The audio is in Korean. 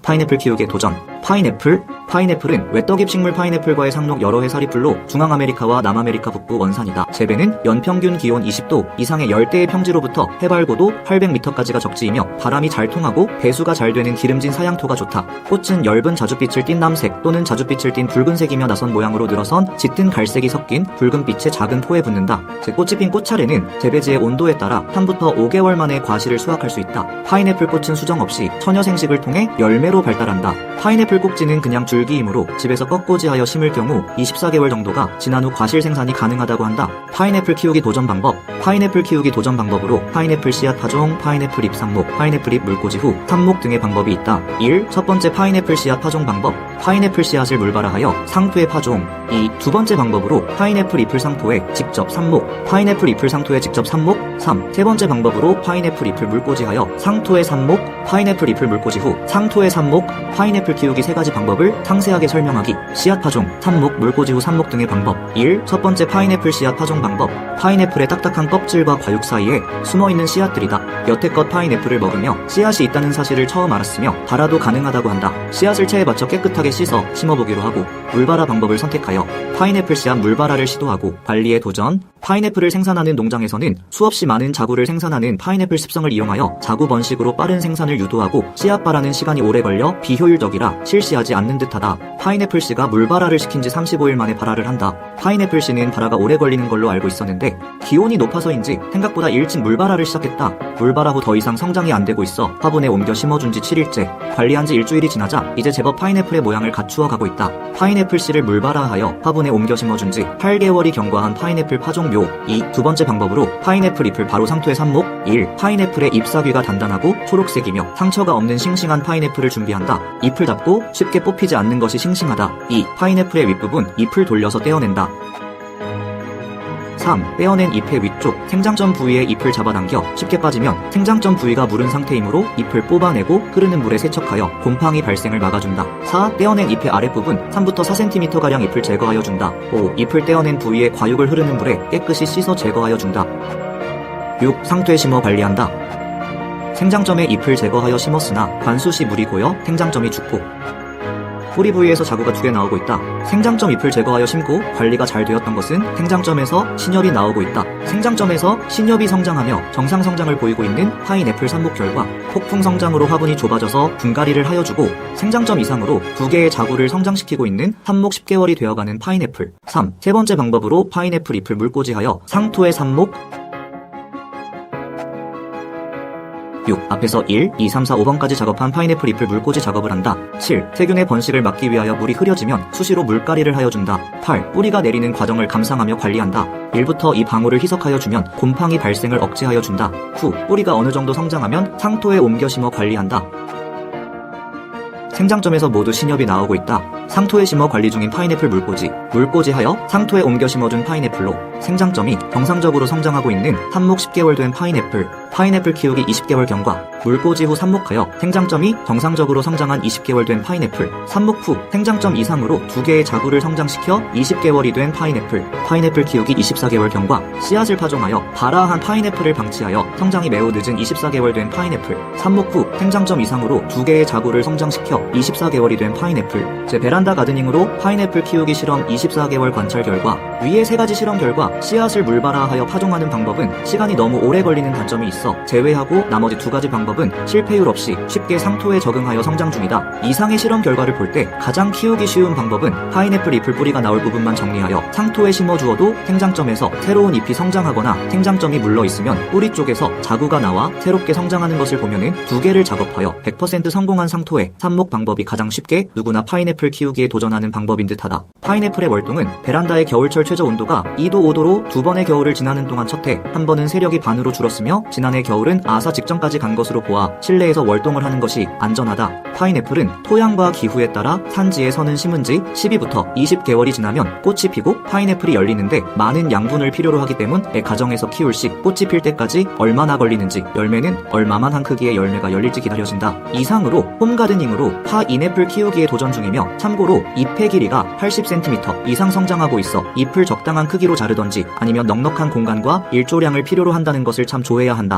파인애플 키우기에 도전. 파인애플은 외떡잎식물 파인애플과의 상록 여러 해 사리풀로 중앙아메리카와 남아메리카 북부 원산이다. 재배는 연평균 기온 20도 이상의 열대의 평지로부터 해발 고도 800m까지가 적지이며 바람이 잘 통하고 배수가 잘 되는 기름진 사양토가 좋다. 꽃은 엷은 자줏빛을 띤 남색 또는 자줏빛을 띤 붉은색이며 나선 모양으로 늘어선 짙은 갈색이 섞인 붉은빛의 작은 포에 붙는다. 꽃이 핀 꽃차례는 재배지의 온도에 따라 3부터 5개월 만에 과실을 수확할 수 있다. 파인애플 꽃은 수정 없이 처녀 생식을 통해 열매로 발달한다. 파인애플 꼭지는 그냥 줄기이므로 집에서 꺾꽂이하여 심을 경우 24개월 정도가 지난 후 과실 생산이 가능하다고 한다. 파인애플 키우기 도전 방법. 파인애플 키우기 도전 방법으로 파인애플 씨앗 파종, 파인애플 잎 삽목, 파인애플 잎 물꽂이 후 삽목 등의 방법이 있다. 1. 첫 번째 파인애플 씨앗 파종 방법. 파인애플 씨앗을 물발화하여 상토에 파종. 2. 두 번째 방법으로 파인애플 잎을 상토에 직접 삽목. 파인애플 잎을 상토에 직접 삽목. 3. 세 번째 방법으로 파인애플 잎을 물꽂이하여 상토에 삽목. 파인애플 잎을 물꽂이 후 상토에 삽목. 파인애플 키우기 세 가지 방법을 상세하게 설명하기. 씨앗 파종, 삽목, 물꽂이 후 삽목 등의 방법. 1. 첫 번째 파인애플 씨앗 파종 방법. 파인애플의 딱딱한 껍질과 과육 사이에 숨어있는 씨앗들이다. 여태껏 파인애플을 먹으며 씨앗이 있다는 사실을 처음 알았으며 발화도 가능하다고 한다. 씨앗을 체에 받쳐 깨끗하게 씻어 심어보기로 하고 물발화 방법을 선택하여 파인애플 씨앗 물발화를 시도하고 관리에 도전. 파인애플을 생산하는 농장에서는 수없이 많은 자구를 생산하는 파인애플 습성을 이용하여 자구 번식으로 빠른 생산을 유도하고 씨앗 발화는 시간이 오래 걸려 비효율적이라 실시하지 않는 듯하다. 파인애플 씨가 물발화를 시킨 지 35일 만에 발화를 한다. 파인애플 씨는 발화가 오래 걸리는 걸로 알고 있었는데 기온이 높아서인지 생각보다 일찍 물발화를 시작했다. 물발화 후 더 이상 성장이 안 되고 있어 화분에 옮겨 심어준 지 7일째. 관리한 지 일주일이 지나자 이제 제법 파인애플의 모양을 갖추어 가고 있다. 파인애플 씨를 물발화하여 화분에 옮겨 심어준 지 8개월이 경과한 파인애플 파종묘. 2. 두 번째 방법으로 파인애플 잎을 바로 상토에 삽목. 1. 파인애플의 잎사귀가 단단하고 초록색이며 상처가 없는 싱싱한 파인애플을 준비한다. 잎을 닫고 쉽게 뽑히지 않는 것이 싱싱하다. 2. 파인애플의 윗부분 잎을 돌려서 떼어낸다. 3. 떼어낸 잎의 위쪽 생장점 부위에 잎을 잡아당겨 쉽게 빠지면 생장점 부위가 무른 상태이므로 잎을 뽑아내고 흐르는 물에 세척하여 곰팡이 발생을 막아준다. 4. 떼어낸 잎의 아랫부분 3부터 4cm가량 잎을 제거하여 준다. 5. 잎을 떼어낸 부위에 과육을 흐르는 물에 깨끗이 씻어 제거하여 준다. 6. 상토에 심어 관리한다. 생장점에 잎을 제거하여 심었으나 관수 시 물이 고여 생장점이 죽고 뿌리 부위에서 자구가 2개 나오고 있다. 생장점 잎을 제거하여 심고 관리가 잘 되었던 것은 생장점에서 신엽이 나오고 있다. 생장점에서 신엽이 성장하며 정상 성장을 보이고 있는 파인애플 삽목 결과 폭풍 성장으로 화분이 좁아져서 분갈이를 하여주고 생장점 이상으로 2개의 자구를 성장시키고 있는 삽목 10개월이 되어가는 파인애플. 3. 세 번째 방법으로 파인애플 잎을 물꽂이하여 상토에 삽목. 6. 앞에서 1, 2, 3, 4, 5번까지 작업한 파인애플 잎을 물꽂이 작업을 한다. 7. 세균의 번식을 막기 위하여 물이 흐려지면 수시로 물갈이를 하여준다. 8. 뿌리가 내리는 과정을 감상하며 관리한다. 1부터 2 방울을 희석하여 주면 곰팡이 발생을 억제하여 준다. 9. 뿌리가 어느 정도 성장하면 상토에 옮겨 심어 관리한다. 생장점에서 모두 신엽이 나오고 있다. 상토에 심어 관리 중인 파인애플 물꽂이하여 상토에 옮겨 심어준 파인애플로 생장점이 정상적으로 성장하고 있는 삽목 10개월 된 파인애플 키우기 20개월 경과. 물꽂이 후 삽목하여 생장점이 정상적으로 성장한 20개월 된 파인애플. 삽목 후 생장점 이상으로 2개의 자구를 성장시켜 20개월이 된 파인애플 키우기 24개월 경과. 씨앗을 파종하여 발화한 파인애플을 방치하여 성장이 매우 늦은 24개월 된 파인애플. 삽목 후 생장점 이상으로 2개의 자구를 성장시켜 24개월이 된 파인애플. 제 베란다 가드닝으로 파인애플 키우기 실험 24개월 관찰 결과. 위의 3가지 실험 결과 씨앗을 물발화하여 파종하는 방법은 시간이 너무 오래 걸리는 단점이 있어 제외하고 나머지 2가지 방법은 실패율 없이 쉽게 상토에 적응하여 성장 중이다. 이상의 실험 결과를 볼 때 가장 키우기 쉬운 방법은 파인애플 잎을 뿌리가 나올 부분만 정리하여 상토에 심어주어도 생장점에서 새로운 잎이 성장하거나 생장점이 물러있으면 뿌리 쪽에서 자구가 나와 새롭게 성장하는 것을 보면은 2개를 작업하여 100% 성공한 상토에 삽목 방법이 가장 쉽게 누구나 파인애플 키우기에 도전하는 방법인 듯하다. 파인애플의 월동은 베란다의 겨울철 최저 온도가 2도 5도로 2번의 겨울을 지나는 동안 첫해 한 번은 세력이 반으로 줄었으며 지난해 겨울은 아사 직전까지 간 것으로 보아 실내에서 월동을 하는 것이 안전하다. 파인애플은 토양과 기후에 따라 산지에 선은 심은 지 12부터 20개월이 지나면 꽃이 피고 파인애플이 열리는데 많은 양분을 필요로 하기 때문에 가정에서 키울 시 꽃이 필 때까지 얼마나 걸리는지 열매는 얼마만 한 크기의 열매가 열릴지 기다려진다. 이상으로 홈가드닝으로 파인애플 키우기에 도전 중이며 참고로 잎의 길이가 80cm 이상 성장하고 있어 잎을 적당한 크기로 자르던지 아니면 넉넉한 공간과 일조량을 필요로 한다는 것을 참 조해야 한다.